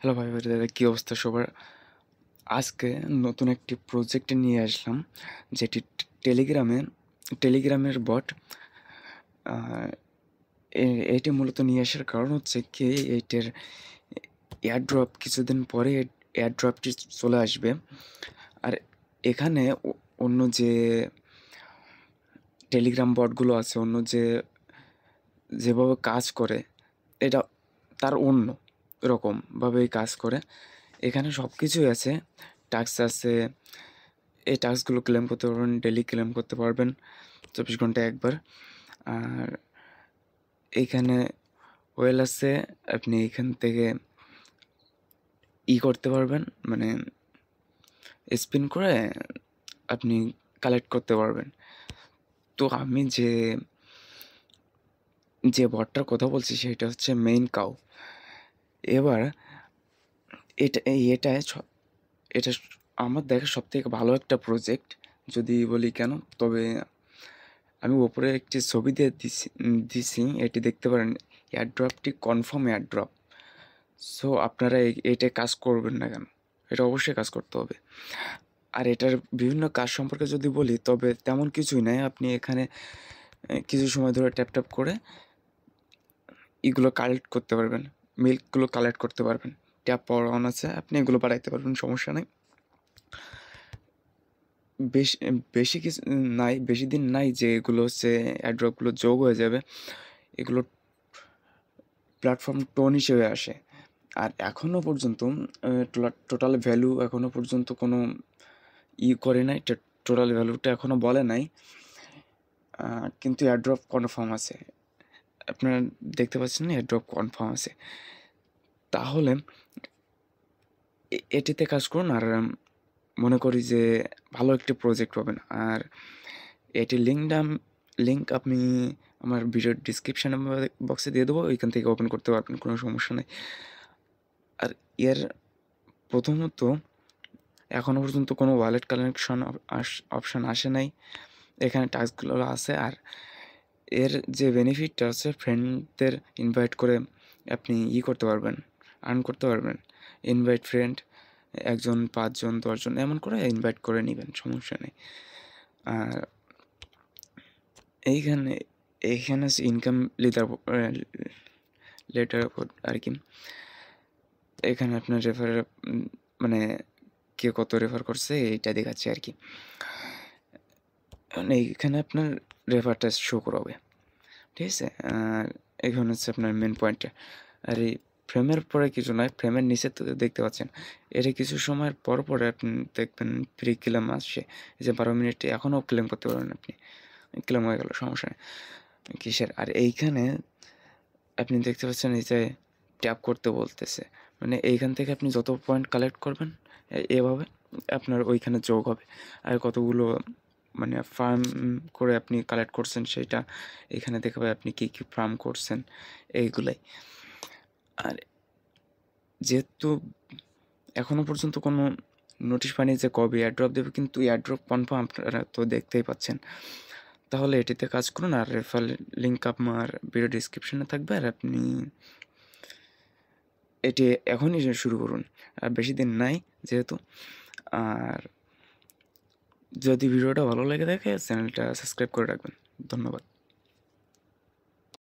Hello ভাই দাদা, কী অবস্থা সবার? আজকে নতুন একটি প্রজেক্ট নিয়ে আসলাম, যেটি টেলিগ্রামের বট। এটি মূলত নিয়ে আসার কারণ হচ্ছে কি, এইটার এয়ারড্রপ কিছুদিন পরে এয়ারড্রপটি চলে আসবে। আর এখানে অন্য যে টেলিগ্রাম বটগুলো আছে, অন্য যেভাবে কাজ করে, এটা তার অন্য রকমভাবেই কাজ করে। এখানে সব কিছুই আছে, টাস্ক আছে। এই টাস্কগুলো ক্লেম করতে পারবেন, ডেইলি ক্লেম করতে পারবেন 24 ঘন্টায় একবার। আর এইখানে ওয়েল আছে, আপনি এখান থেকে করতে পারবেন, মানে স্পিন করে আপনি কালেক্ট করতে পারবেন। তো আমি যে বটটার কথা বলছি সেটা হচ্ছে মেইন কাউ। এবার এটা আমার দেখা সবথেকে ভালো একটা প্রজেক্ট যদি বলি কেন, তবে আমি ওপরে একটি ছবি দিয়ে দিছি, এটি দেখতে পারেন। এয়ারড্রপটি কনফার্ম এয়ারড্রপ। সো আপনারা এইটা কাজ করবেন না কেন, এটা অবশ্যই কাজ করতে হবে। আর এটার বিভিন্ন কাজ সম্পর্কে যদি বলি, তবে তেমন কিছুই নাই। আপনি এখানে কিছু সময় ধরে ট্যাপ করে এগুলো কালেক্ট করতে পারবেন, মিল্কগুলো কালেক্ট করতে পারবেন। ট্যাপ পাওয়ার অন আছে, আপনি এগুলো বাড়াইতে পারবেন, সমস্যা নেই। বেশি বেশি কিছু নাই, বেশি দিন নাই যে এগুলো হচ্ছে অ্যাড্রপগুলো যোগ হয়ে যাবে। এগুলো প্ল্যাটফর্ম টোন হিসেবে আসে। আর এখনও পর্যন্ত টোটাল ভ্যালু এখনও পর্যন্ত কোনো করে নাই, টোটাল ভ্যালুটা এখনও বলে নাই। কিন্তু এয়ারড্রপ কনফার্ম আছে, আপনারা দেখতে পাচ্ছেন না, এয়ারড্রপ কনফার্ম আছে। তাহলে এটিতে কাজ করুন, আর মনে করি যে ভালো একটি প্রজেক্ট পাবেন। আর এটির লিঙ্ক আপনি আমার ভিডিওর ডিসক্রিপশান বক্সে দিয়ে দেবো, ওইখান থেকে ওপেন করতে পারবেন, কোনো সমস্যা নেই। আর এর প্রথমত এখনও পর্যন্ত কোনো ওয়ালেট কানেকশন অপশান আসে নাই, এখানে টাস্কগুলো আছে। আর এর যে বেনিফিটটা আছে, ফ্রেন্ডদের ইনভাইট করে আপনি করতে পারবেন, আর্ন করতে পারবেন। ইনভাইট ফ্রেন্ড 1 জন 5 জন 10 জন এমন করে ইনভাইট করে নেবেন, সমস্যা নেই। আর এইখানে হচ্ছে ইনকাম লেটার আর কি। এখানে আপনার মানে কে কত রেফার করছে এইটা দেখাচ্ছে আর কি। এইখানে আপনার রেফারটা শো করাবে, ঠিক আছে। আর এখানে হচ্ছে আপনার মেন পয়েন্টটা। আর এই ফ্রেমের পরে কিছু নয়, ফ্রেমের নিচে তো দেখতে পাচ্ছেন, এটা কিছু সময়ের পরে আপনি দেখবেন ফ্রি ক্লেম আসছে, এই যে 12 মিনিটে এখনও ক্লেম করতে পারবেন আপনি। ক্লেম হয়ে গেল, সমস্যা নেই কিসের। আর এইখানে আপনি দেখতে পাচ্ছেন এই যে ট্যাপ করতে বলতেছে, মানে এইখান থেকে আপনি যত পয়েন্ট কালেক্ট করবেন এভাবে আপনার ওইখানে যোগ হবে। আর কতগুলো মানে ফার্ম করে আপনি কালেক্ট করছেন সেটা এখানে দেখাবে, আপনি কী ফার্ম করছেন এইগুলাই। আর যেহেতু এখনও পর্যন্ত কোনো নোটিশ পাইনি যে কবে এয়ারড্রপ দেবে, কিন্তু এয়ারড্রপ কনফার্ম আপনারা তো দেখতেই পাচ্ছেন। তাহলে এটিতে কাজ করুন, আর রেফার লিঙ্ক আমার ভিডিও ডিসক্রিপশনে থাকবে। আর আপনি এটি এখনই শুরু করুন, আর বেশি দিন নাই যেহেতু। আর যদি ভিডিওটা ভালো লেগে থাকে চ্যানেলটা সাবস্ক্রাইব করে রাখবেন। ধন্যবাদ।